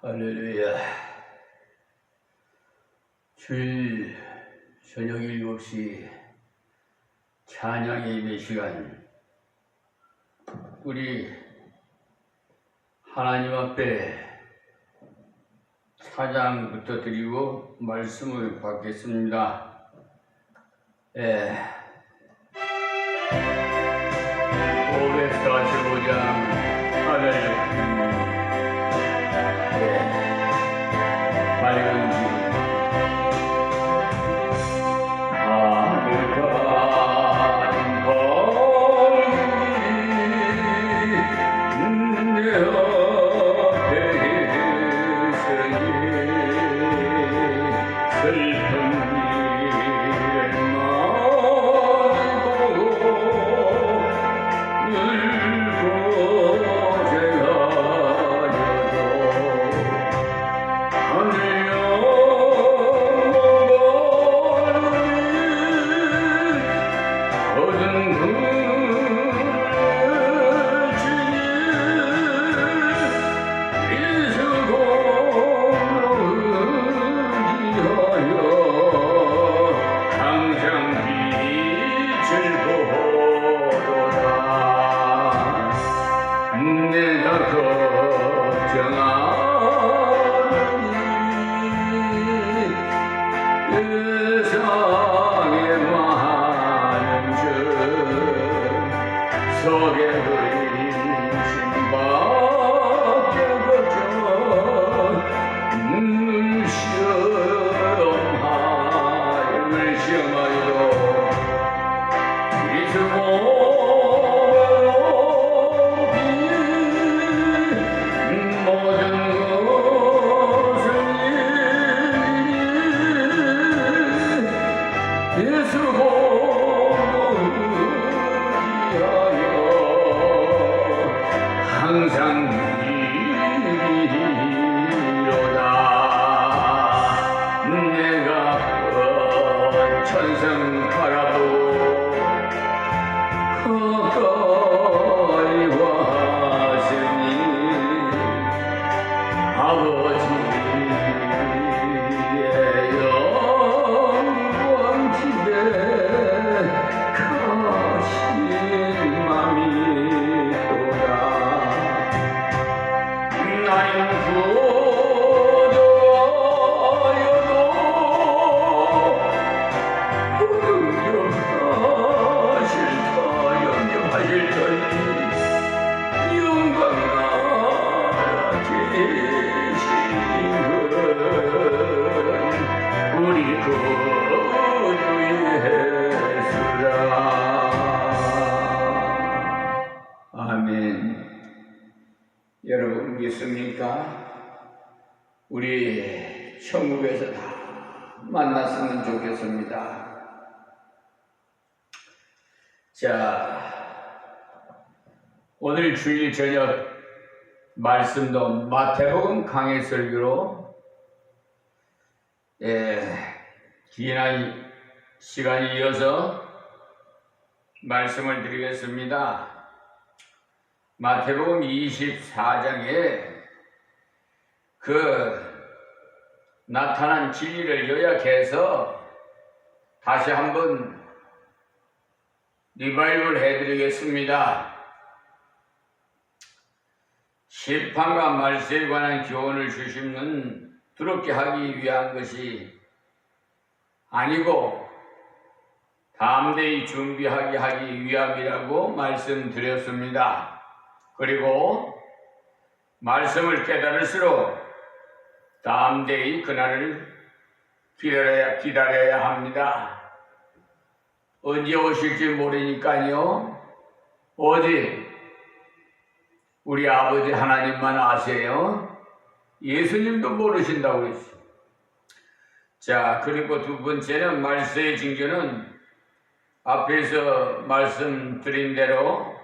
할렐루야. 주일 저녁 7시 찬양 예배 시간, 우리 하나님 앞에 찬양부터 드리고 말씀을 받겠습니다. 545장 하늘 밝은 길 여러분 믿습니까? 우리 천국에서 다 만났으면 좋겠습니다. 자, 오늘 주일 저녁 말씀도 마태복음 강해 설교로 긴 시간이 이어서 말씀을 드리겠습니다. 마태복음 24장에 나타난 진리를 요약해서 다시 한번 리바이벌 해드리겠습니다. 심판과 말세에 관한 교훈을 주시는 두렵게 하기 위한 것이 아니고 담대히 준비하게 하기 위함이라고 말씀드렸습니다. 그리고 말씀을 깨달을수록 담대히 그날을 기다려야 합니다. 언제 오실지 모르니까요. 오직 우리 아버지 하나님만 아세요. 예수님도 모르신다고 그랬어요. 자, 그리고 두 번째는 말세의 징조는 앞에서 말씀드린 대로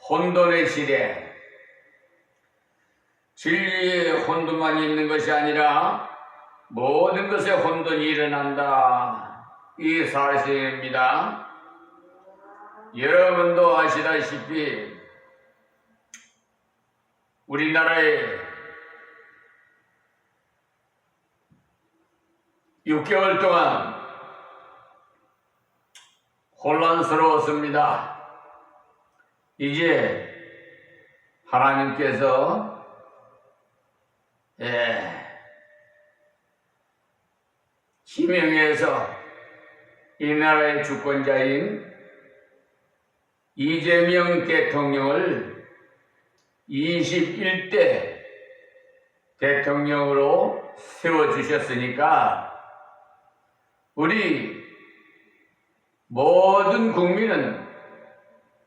혼돈의 시대, 진리의 혼돈만 있는 것이 아니라 모든 것에 혼돈이 일어난다, 이 사실입니다. 여러분도 아시다시피 우리나라에 6개월 동안 혼란스러웠습니다. 이제 하나님께서 지명해서 이 나라의 주권자인 이재명 대통령을 21대 대통령으로 세워주셨으니까 우리 모든 국민은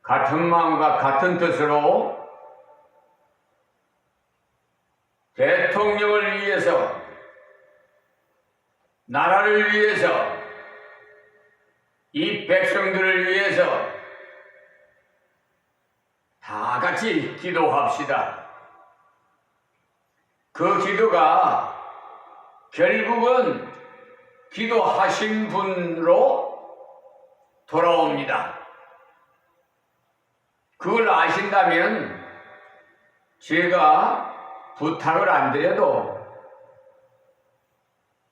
같은 마음과 같은 뜻으로 대통령을 위해서, 나라를 위해서, 이 백성들을 위해서 다 같이 기도합시다. 그 기도가 결국은 기도하신 분으로 돌아옵니다. 그걸 아신다면 제가 부탁을 안 드려도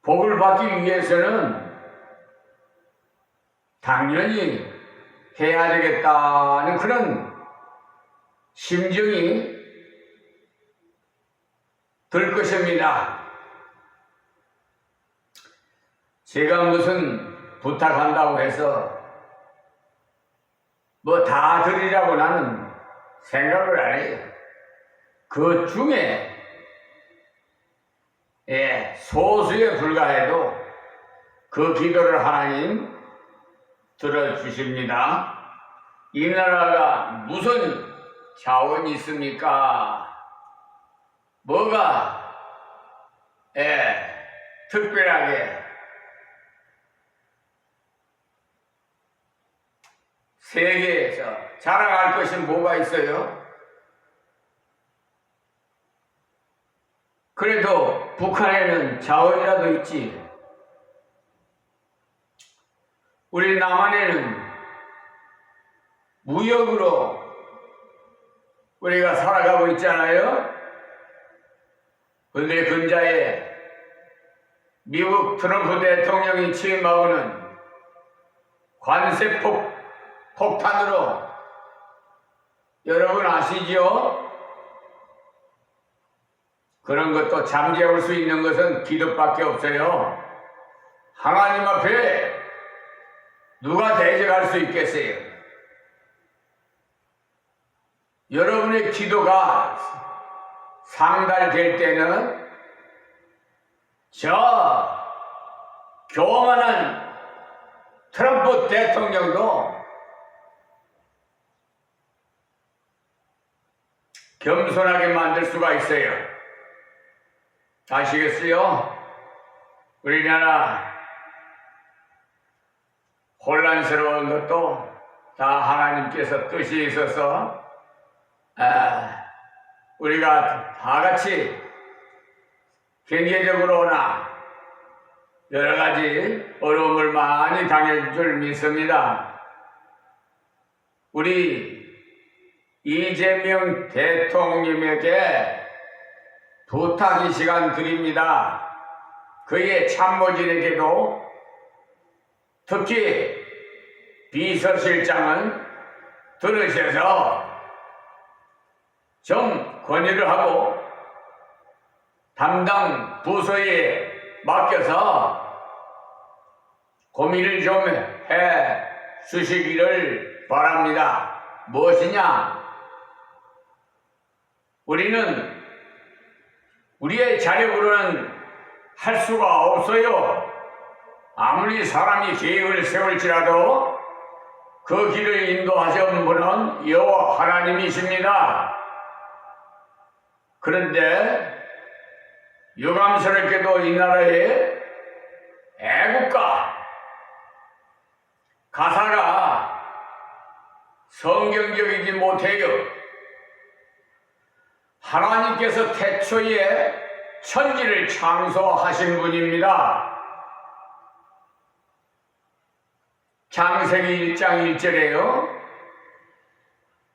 복을 받기 위해서는 당연히 해야 되겠다는 그런 심정이 들 것입니다. 제가 무슨 부탁한다고 해서 뭐 다 드리라고 나는 생각을 안 해요. 그 중에 소수에 불과해도 그 기도를 하나님 들어주십니다. 이 나라가 무슨 자원이 있습니까? 뭐가 특별하게 세계에서 자랑할 것이 뭐가 있어요? 그래도 북한에는 자원이라도 있지. 우리 남한에는 무역으로 우리가 살아가고 있잖아요. 그런데 근자에 미국 트럼프 대통령이 취임하고는 관세 폭탄으로 여러분 아시지요? 그런 것도 잠재울 수 있는 것은 기도밖에 없어요. 하나님 앞에 누가 대적할 수 있겠어요? 여러분의 기도가 상달될 때는 저 교만한 트럼프 대통령도 겸손하게 만들 수가 있어요. 아시겠어요? 우리나라 혼란스러운 것도 다 하나님께서 뜻이 있어서 우리가 다 같이 경제적으로나 여러 가지 어려움을 많이 당할 줄 믿습니다. 우리 이재명 대통령에게 부탁 이 시간 드립니다. 그의 참모진에게도 특히 비서실장은 들으셔서 좀 건의를 하고 담당 부서에 맡겨서 고민을 좀 해 주시기를 바랍니다. 무엇이냐? 우리는 우리의 자력으로는 할 수가 없어요. 아무리 사람이 계획을 세울지라도 그 길을 인도하신 분은 여호와 하나님이십니다. 그런데 유감스럽게도 이 나라의 애국가 가사가 성경적이지 못해요. 하나님께서 태초에 천지를 창조하신 분입니다. 창세기 1장 1절에요.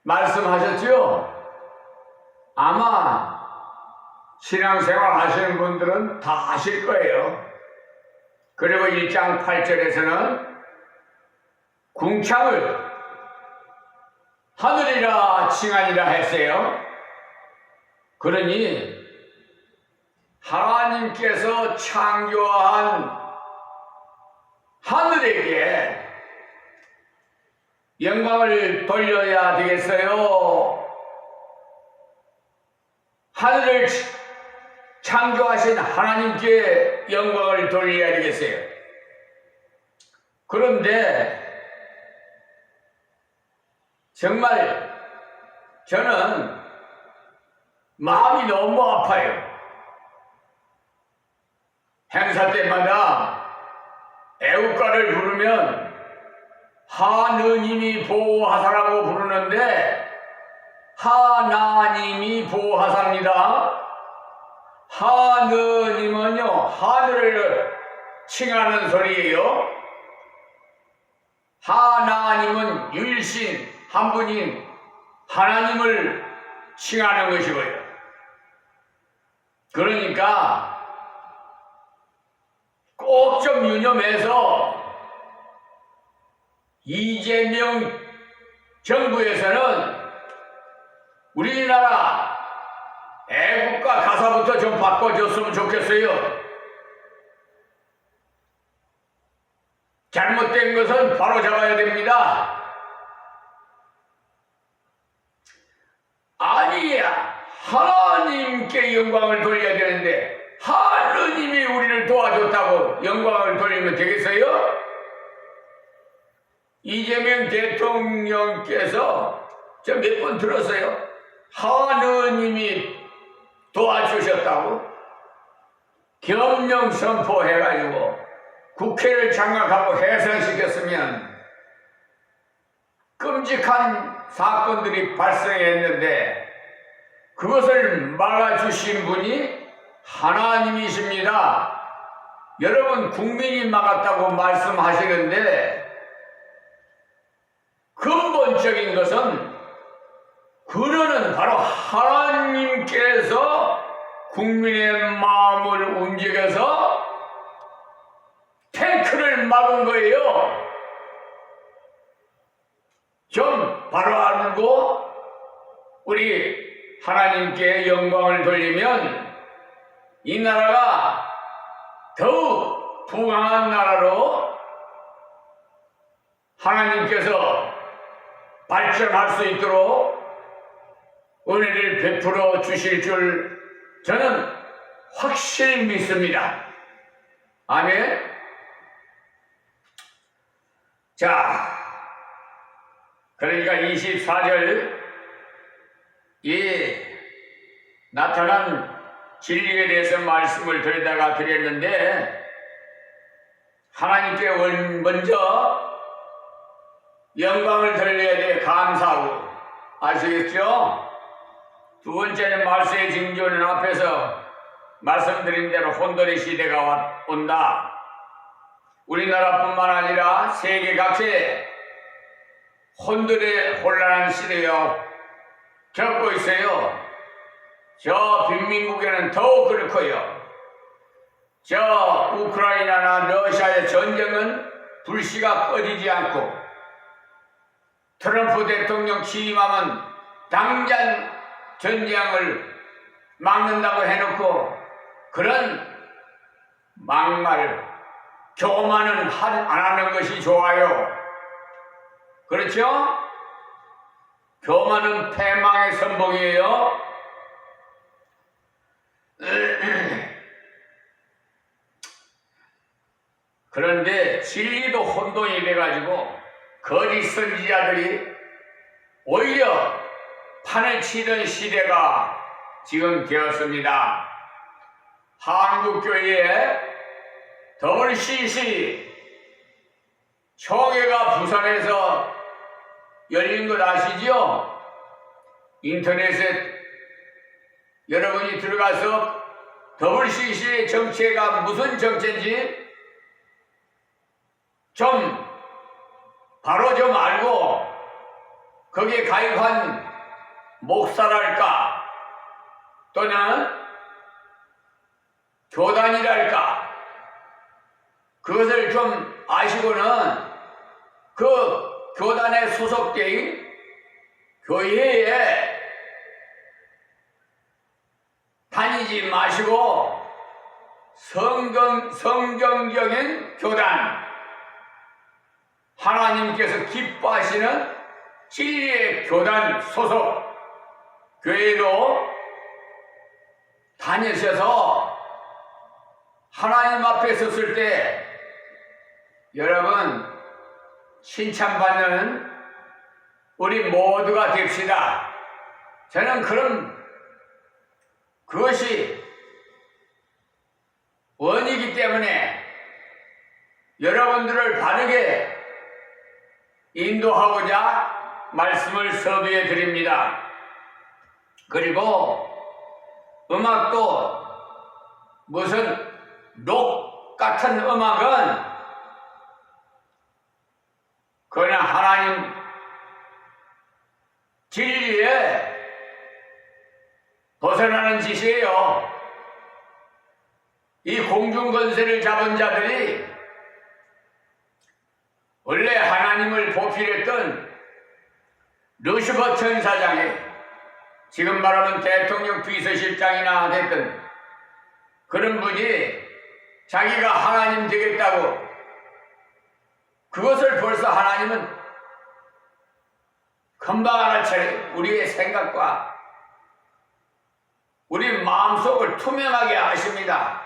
말씀하셨죠? 아마 신앙생활 하시는 분들은 다 아실 거예요. 그리고 1장 8절에서는 궁창을 하늘이라 칭하니라 했어요. 그러니 하나님께서 창조한 하늘에게 영광을 돌려야 되겠어요. 하늘을 창조하신 하나님께 영광을 돌려야 되겠어요. 그런데 정말 저는 마음이 너무 아파요. 행사 때마다 애국가를 부르면 하느님이 보호하사라고 부르는데 하나님이 보호하사입니다. 하느님은요, 하늘을 칭하는 소리예요. 하나님은 유일신 한 분인 하나님을 칭하는 것이고요. 그러니까 꼭 좀 유념해서 이재명 정부에서는 우리나라 애국가 가사부터 좀 바꿔줬으면 좋겠어요. 잘못된 것은 바로 잡아야 됩니다. 아니야, 하나님께 영광을 돌려야 되는데 하느님이 우리를 도와줬다고 영광을 돌리면 되겠어요? 이재명 대통령께서 저 몇 번 들었어요. 하느님이 도와주셨다고 겸령 선포해가지고 국회를 장악하고 해산시켰으면 끔찍한 사건들이 발생했는데 그것을 막아주신 분이 하나님이십니다. 여러분 국민이 막았다고 말씀하시는데 근본적인 것은 그러는 바로 하나님께서 국민의 마음을 움직여서 탱크를 막은 거예요. 좀 바로 알고 우리 하나님께 영광을 돌리면 이 나라가 더욱 부강한 나라로 하나님께서 발전할 수 있도록 은혜를 베풀어 주실 줄 저는 확실히 믿습니다. 아멘. 자, 그러니까 24절 이 나타난 진리에 대해서 말씀을 드리다가 드렸는데 하나님께 먼저 영광을 돌려야 돼. 감사하고. 아시겠죠? 두 번째는 말세의 징조는 앞에서 말씀드린 대로 혼돈의 시대가 온다. 우리나라뿐만 아니라 세계 각지에 혼돈의 혼란한 시대가 겪고 있어요. 저 빈민국에는 더욱 그렇고요. 저 우크라이나나 러시아의 전쟁은 불씨가 꺼지지 않고 트럼프 대통령 취임하면 당장 전쟁을 막는다고 해놓고 그런 막말, 교만은 안 하는 것이 좋아요. 그렇죠? 교만은 패망의 선봉이에요. 그런데 진리도 혼돈이 돼가지고 거짓 선지자들이 오히려 판을 치던 시대가 지금 되었습니다. 한국교회에 WCC 총회가 부산에서 열린 것 아시죠? 인터넷에 여러분이 들어가서 WCC의 정체가 무슨 정체인지 좀 바로 좀 알고 거기에 가입한 목사랄까 또는 교단이랄까 그것을 좀 아시고는 그 교단에 소속된 교회에 다니지 마시고 성경적인 교단, 하나님께서 기뻐하시는 진리의 교단 소속 교회로 다니셔서 하나님 앞에 섰을 때 여러분 칭찬받는 우리 모두가 됩시다. 저는 그것이 원이기 때문에 여러분들을 바르게 인도하고자 말씀을 서두에 드립니다. 그리고 음악도 무슨 록 같은 음악은 그냥 하나님 진리에 벗어나는 짓이에요. 이 공중권세를 잡은 자들이 원래 하나님을 보필했던 루시퍼 천사장이 지금 말하면 대통령 비서실장이나 됐던 그런 분이 자기가 하나님 되겠다고 그것을 벌써 하나님은 금방 알아차려 우리의 생각과 우리 마음속을 투명하게 아십니다.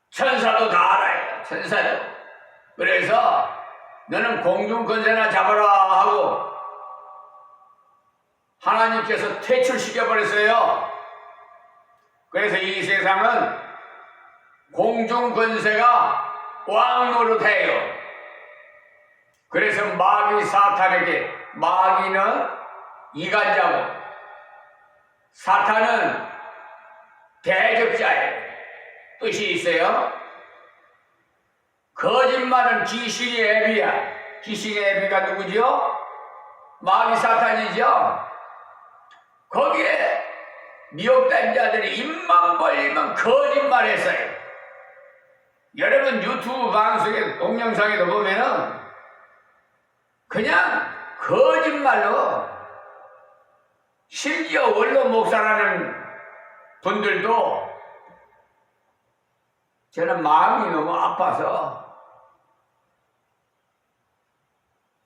천사도 다 알아요. 천사도. 그래서 너는 공중권세나 잡아라 하고 하나님께서 퇴출시켜버렸어요. 그래서 이 세상은 공중권세가 왕 노릇해요. 그래서 마귀 사탄에게, 마귀는 이간자고 사탄은 대적자예요. 뜻이 있어요. 거짓말은 귀신이 애비야. 귀신의 애비가 누구죠? 마귀 사탄이죠. 거기에 미혹된 자들이 입만 벌리면 거짓말했어요. 여러분 유튜브 방송에 동영상에도 보면은 그냥 거짓말로, 심지어 원로 목사라는 분들도 저는 마음이 너무 아파서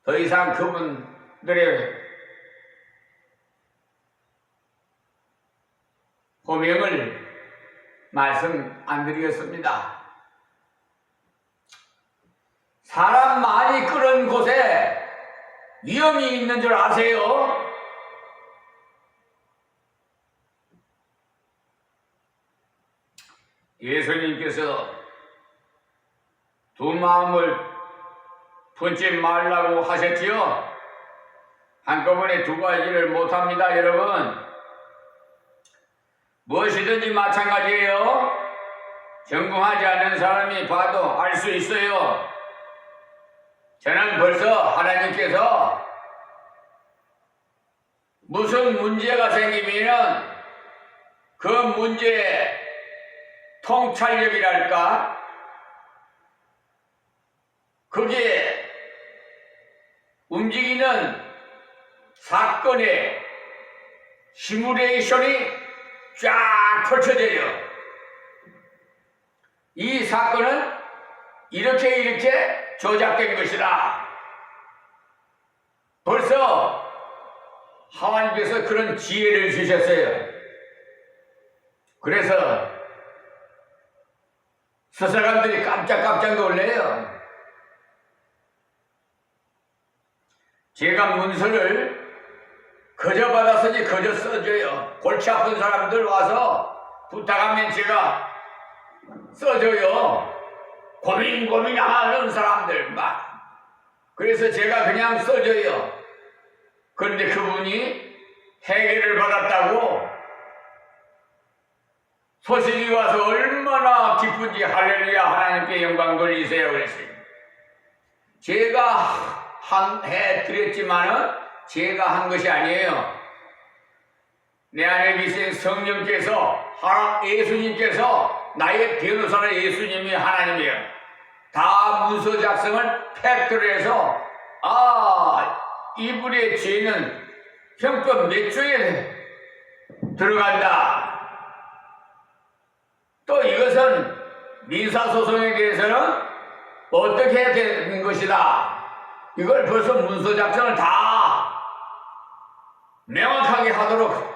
더 이상 그분들의 호명을 말씀 안 드리겠습니다. 사람 많이 끄는 곳에 위험이 있는 줄 아세요? 예수님께서 두 마음을 품지 말라고 하셨지요? 한꺼번에 두 가지를 못합니다, 여러분. 무엇이든지 마찬가지예요. 전공하지 않은 사람이 봐도 알 수 있어요. 저는 벌써 하나님께서 무슨 문제가 생기면 그 문제의 통찰력이랄까, 그게 움직이는 사건의 시뮬레이션이 쫙 펼쳐져요. 이 사건은 이렇게 조작된 것이다. 벌써 하나님께서 그런 지혜를 주셨어요. 그래서 서사람들이 깜짝깜짝 놀래요. 제가 문서를 거저 받았으니 거저 써줘요. 골치 아픈 사람들 와서 부탁하면 제가 써줘요. 고민하는 사람들 막. 그래서 제가 그냥 써줘요. 그런데 그분이 해결을 받았다고 소식이 와서 얼마나 기쁜지 할렐루야 하나님께 영광 돌리세요 그랬어요. 제가 해드렸지만은 제가 한 것이 아니에요. 내 안에 계신 성령께서, 예수님께서 나의 변호사는 예수님이 하나님이에요. 다 문서 작성을 팩트로 해서 이분의 죄는 형법 몇 조에 들어간다. 또 이것은 민사소송에 대해서는 어떻게 해야 되는 것이다. 이걸 벌써 문서 작성을 다 명확하게 하도록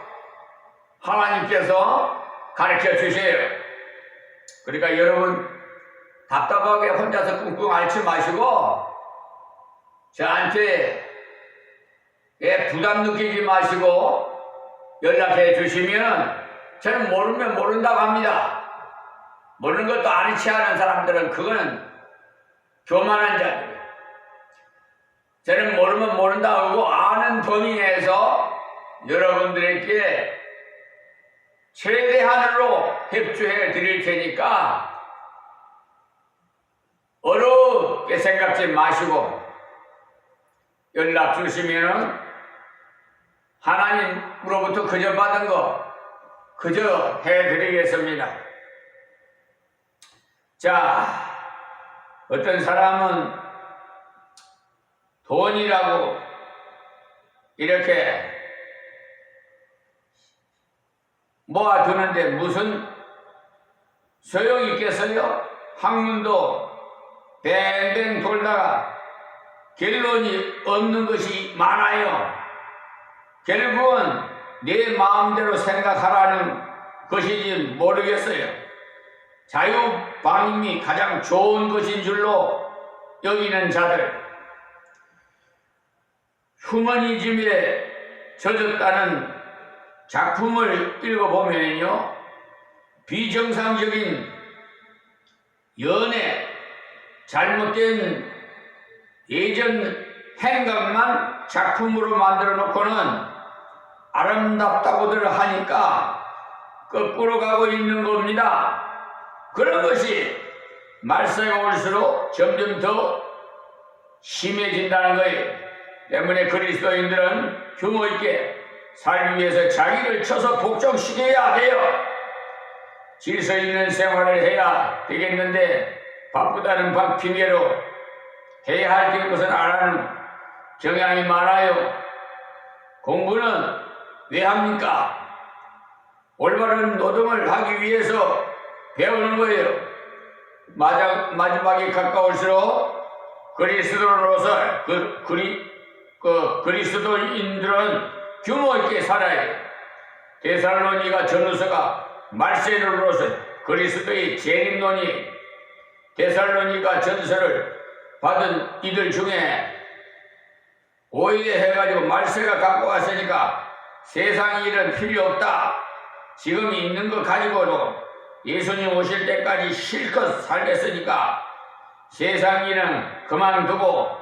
하나님께서 가르쳐 주세요. 그러니까 여러분 답답하게 혼자서 끙끙 앓지 마시고 저한테 부담 느끼지 마시고 연락해 주시면 저는 모르면 모른다고 합니다. 모르는 것도 아니치 않은 사람들은 그거는 교만한 자들. 저는 모르면 모른다고 하고 아는 범위 내에서 여러분들에게 최대한으로 협조해 드릴 테니까 어렵게 생각지 마시고 연락 주시면은 하나님으로부터 그저 받은 거 그저 해드리겠습니다. 자, 어떤 사람은 돈이라고 이렇게 모아두는데 무슨 소용이 있겠어요? 학문도 뱅뱅 돌다가 결론이 없는 것이 많아요. 결국은 내 마음대로 생각하라는 것인지 모르겠어요. 자유방임이 가장 좋은 것인 줄로 여기는 자들, 휴머니즘에 젖었다는 작품을 읽어보면요, 비정상적인 연애, 잘못된 예전 행각만 작품으로 만들어 놓고는 아름답다고들 하니까 거꾸로 가고 있는 겁니다. 그런 것이 말세가 올수록 점점 더 심해진다는 거예요. 때문에 그리스도인들은 규모 있게 살기 위해서 자기를 쳐서 복종시켜야 돼요. 질서 있는 생활을 해야 되겠는데 바쁘다는 핑계로 해야 할 것은 안 하는 경향이 많아요. 공부는 왜 합니까? 올바른 노동을 하기 위해서 배우는 거예요. 마지막에 가까울수록 그리스도로서 그리스도인들은 규모 있게 살아야 돼요. 데살로니가 전후서가 말세로서 그리스도의 재림론이 데살로니가 전서를 받은 이들 중에 오해해가지고 말세가 갖고 왔으니까 세상 일은 필요 없다. 지금 있는 거 가지고도 예수님 오실 때까지 실컷 살겠으니까 세상 일은 그만두고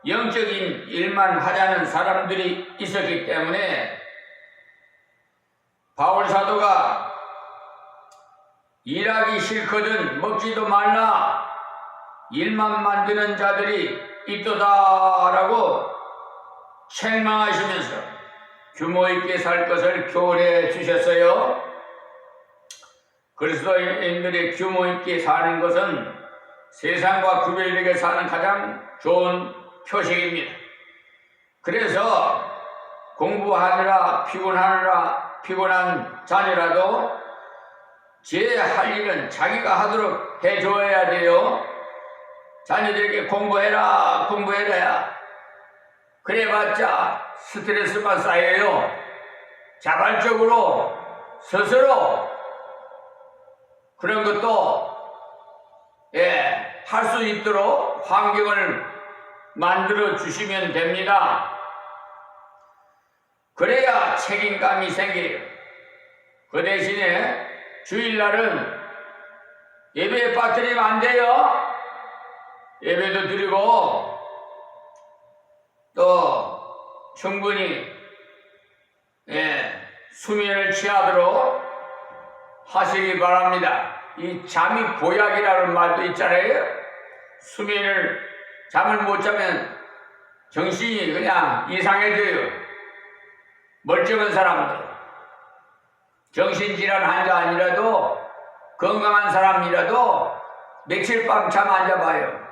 영적인 일만 하자는 사람들이 있었기 때문에 바울 사도가 일하기 싫거든 먹지도 말라, 일만 만드는 자들이 있도다라고 책망하시면서 규모 있게 살 것을 교훈해 주셨어요. 그리스도인들이 규모 있게 사는 것은 세상과 구별되게 사는 가장 좋은 표식입니다. 그래서 공부하느라 피곤한 자녀라도 제 할 일은 자기가 하도록 해줘야 돼요. 자녀들에게 공부해라 그래봤자 스트레스만 쌓여요. 자발적으로 스스로 그런 것도 할 수 있도록 환경을 만들어 주시면 됩니다. 그래야 책임감이 생겨요. 그 대신에 주일날은 예배에 빠뜨리면 안 돼요. 예배도 드리고 또 충분히 수면을 취하도록 하시기 바랍니다. 이 잠이 보약이라는 말도 있잖아요. 잠을 못 자면 정신이 그냥 이상해져요. 멀쩡한 사람들, 정신질환 환자 아니라도 건강한 사람이라도 며칠 밤 잠 안 자봐요.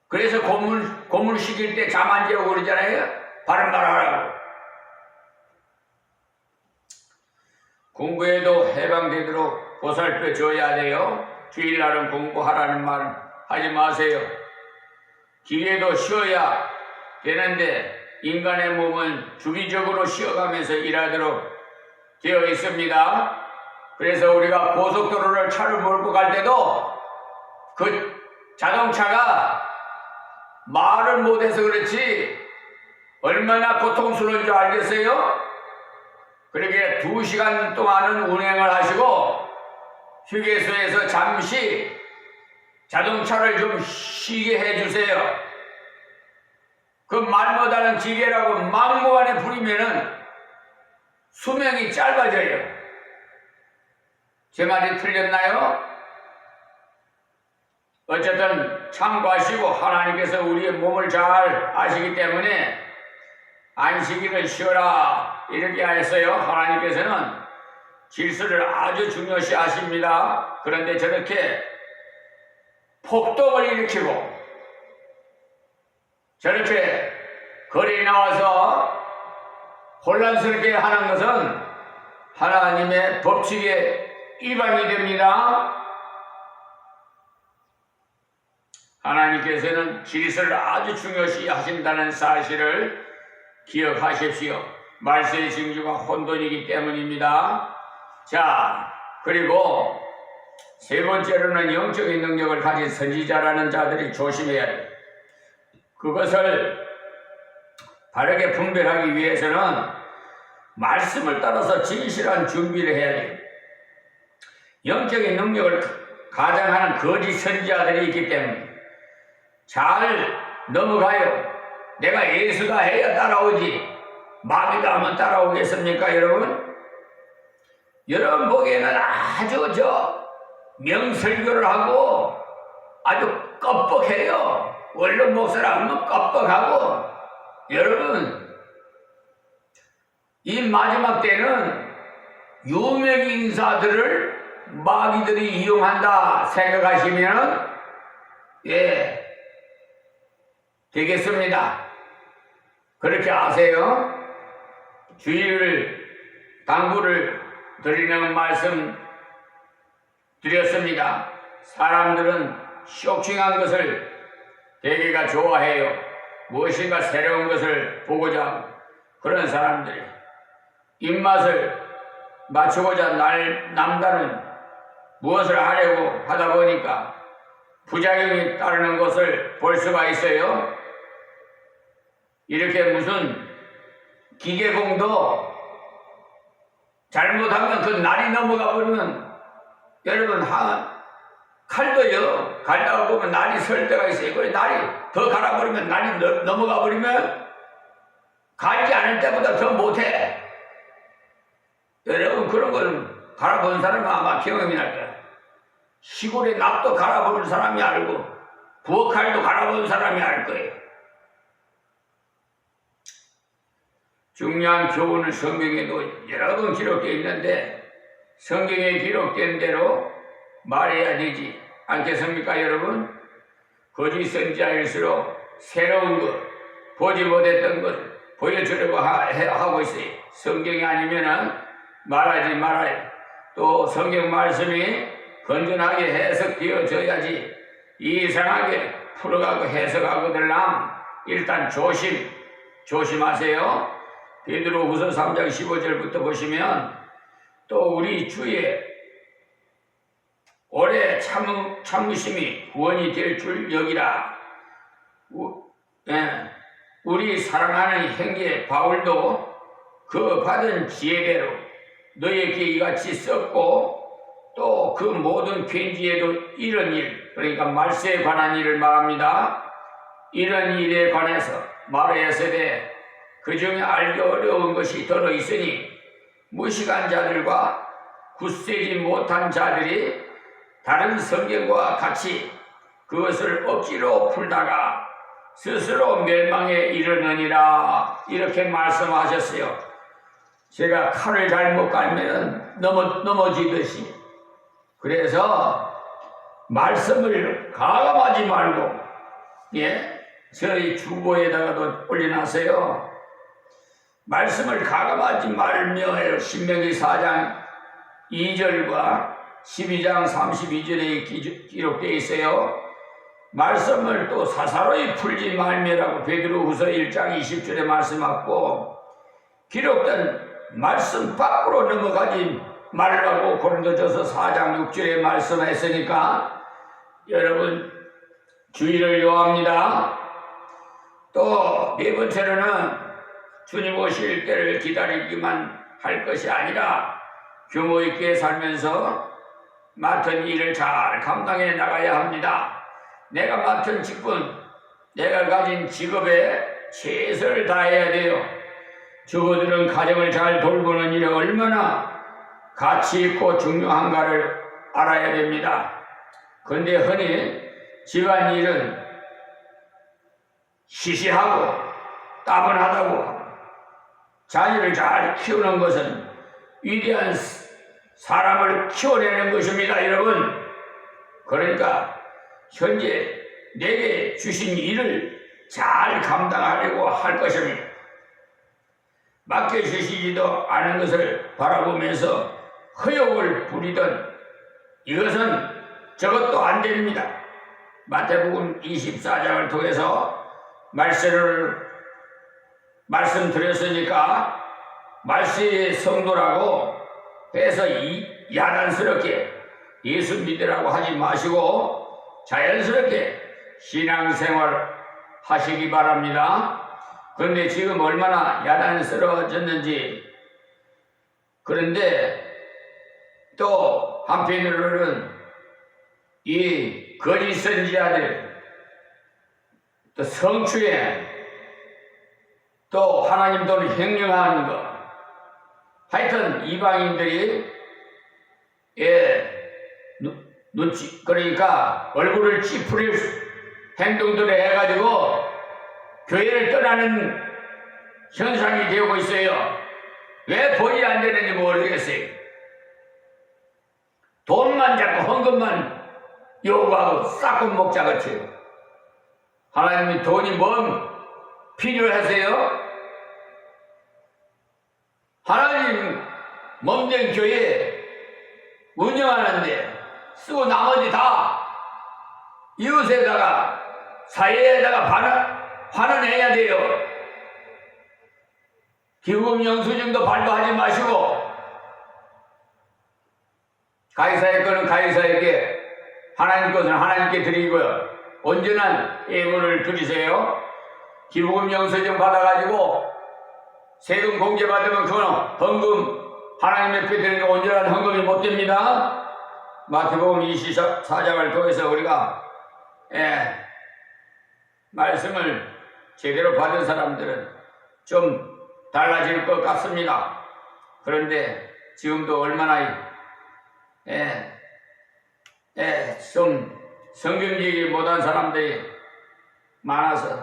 그래서 고물 시킬 때 잠 안 자고 그러잖아요. 바른 말 하라고. 공부에도 해방되도록 보살펴 줘야 돼요. 주일날은 공부하라는 말 하지 마세요. 기계도 쉬어야 되는데 인간의 몸은 주기적으로 쉬어가면서 일하도록 되어 있습니다. 그래서 우리가 고속도로를 차를 몰고 갈 때도 그 자동차가 말을 못해서 그렇지 얼마나 고통스러운 줄 알겠어요? 그렇게 2시간 동안은 운행을 하시고 휴게소에서 잠시 자동차를 좀 쉬게 해주세요. 그 말 못하는 기계라고 막무가내 부리면은 수명이 짧아져요. 제 말이 틀렸나요? 어쨌든 참고하시고 하나님께서 우리의 몸을 잘 아시기 때문에 안식일을 쉬어라 이렇게 하였어요. 하나님께서는 질서를 아주 중요시 하십니다. 그런데 저렇게 폭동을 일으키고 저렇게 거리에 나와서 혼란스럽게 하는 것은 하나님의 법칙에 위반이 됩니다. 하나님께서는 질서를 아주 중요시 하신다는 사실을 기억하십시오. 말세의 징조가 혼돈이기 때문입니다. 자, 그리고 세 번째로는 영적인 능력을 가진 선지자라는 자들이 조심해야 돼요. 그것을 바르게 분별하기 위해서는 말씀을 따라서 진실한 준비를 해야 돼요. 영적인 능력을 가장하는 거짓 선지자들이 있기 때문에 잘 넘어가요. 내가 예수가 해야 따라오지 마귀가 하면 따라오겠습니까 여러분? 여러분 보기에는 아주 명설교를 하고 아주 껍벅해요. 원룸 목사라 하면 껍벅하고 여러분 이 마지막 때는 유명 인사들을 마귀들이 이용한다 생각하시면 되겠습니다. 그렇게 아세요? 주의를 당부를 드리는 말씀 드렸습니다. 사람들은 쇼킹한 것을 대개가 좋아해요. 무엇인가 새로운 것을 보고자 하고 그런 사람들이 입맛을 맞추고자 남다른 무엇을 하려고 하다 보니까 부작용이 따르는 것을 볼 수가 있어요. 이렇게 무슨 기계공도 잘못하면 그 날이 넘어가 버리면 여러분 칼도요 갈다가 보면 날이 설 때가 있어요. 그래 날이 더 갈아버리면 날이 넘어가 버리면 갈지 않을 때보다 더 못해. 여러분 그런 걸 갈아본 사람은 아마 경험이 날 거야. 시골에 납도 갈아본 사람이 알고 부엌칼도 갈아본 사람이 알 거예요. 중요한 교훈은 성경에도 여러 번 기록되어 있는데 성경에 기록된 대로 말해야 되지 않겠습니까 여러분? 거짓 선지자일수록 새로운 것, 보지 못했던 것을 보여주려고 하고 있어요. 성경이 아니면은 말하지 말아요. 또 성경 말씀이 건전하게 해석되어져야지 이상하게 풀어가고 해석하고들랑 일단 조심하세요. 베드로후서 3장 15절부터 보시면 또 우리 주의 오래 참으심이 구원이 될 줄 여기라. 우리 사랑하는 형제 바울도 그 받은 지혜대로 너희에게 이같이 썼고 또 그 모든 편지에도 이런 일, 그러니까 말세에 관한 일을 말합니다. 이런 일에 관해서 말하였으되 그 중에 알기 어려운 것이 들어 있으니 무식한 자들과 굳세지 못한 자들이 다른 성경과 같이 그것을 억지로 풀다가 스스로 멸망에 이르느니라 이렇게 말씀하셨어요. 제가 칼을 잘못 갈면 넘어지듯이 그래서 말씀을 가감하지 말고, 저희 주보에다가도 올려놨어요. 말씀을 가감하지 말며 신명기 4장 2절과 12장 32절에 기록되어 있어요. 말씀을 또 사사로이 풀지 말며라고 베드로후서 1장 20절에 말씀하고, 기록된 말씀 밖으로 넘어가지 말라고 고린도전서 4장 6절에 말씀했으니까 여러분 주의를 요합니다. 또 네 번째로는 주님 오실 때를 기다리기만 할 것이 아니라 규모 있게 살면서 맡은 일을 잘 감당해 나가야 합니다. 내가 맡은 직분, 내가 가진 직업에 최선을 다해야 돼요. 주부들은 가정을 잘 돌보는 일이 얼마나 가치 있고 중요한가를 알아야 됩니다. 그런데 흔히 집안일은 시시하고 따분하다고, 자녀를 잘 키우는 것은 위대한 사람을 키워내는 것입니다, 여러분. 그러니까 현재 내게 주신 일을 잘 감당하려고 할 것입니다. 맡겨주시지도 않은 것을 바라보면서 허욕을 부리던 이것은 저것도 안 됩니다. 마태복음 24장을 통해서 말씀드렸으니까 말세의 성도라고 해서 야단스럽게 예수 믿으라고 하지 마시고 자연스럽게 신앙생활 하시기 바랍니다. 그런데 지금 얼마나 야단스러워졌는지. 그런데 또 한편으로는 이 거짓 선지자들, 또 성추행, 또 하나님 돈을 횡령하는 것, 하여튼 이방인들이 그러니까 얼굴을 찌푸릴 행동들을 해가지고 교회를 떠나는 현상이 되고 있어요. 왜 본이 안 되는지 모르겠어요. 돈만 잡고 헌금만 요구하고 싹금 먹자 같이. 하나님이 돈이 뭔 필요하세요? 하나님 몸된 교회 운영하는데 쓰고 나머지 다 이웃에다가 사회에다가 환원해야 돼요. 기부금 영수증도 발부하지 마시고 가이사의 거는 가이사에게, 하나님 것은 하나님께 드리고요. 온전한 예물을 드리세요. 기부금 영수증 받아가지고 세금 공제 받으면 그거는 헌금, 하나님 앞에 드리는 온전한 헌금이 못 됩니다. 마태복음 24장을 통해서 우리가 말씀을 제대로 받은 사람들은 좀 달라질 것 같습니다. 그런데 지금도 얼마나 좀 성경적이지 못한 사람들이 많아서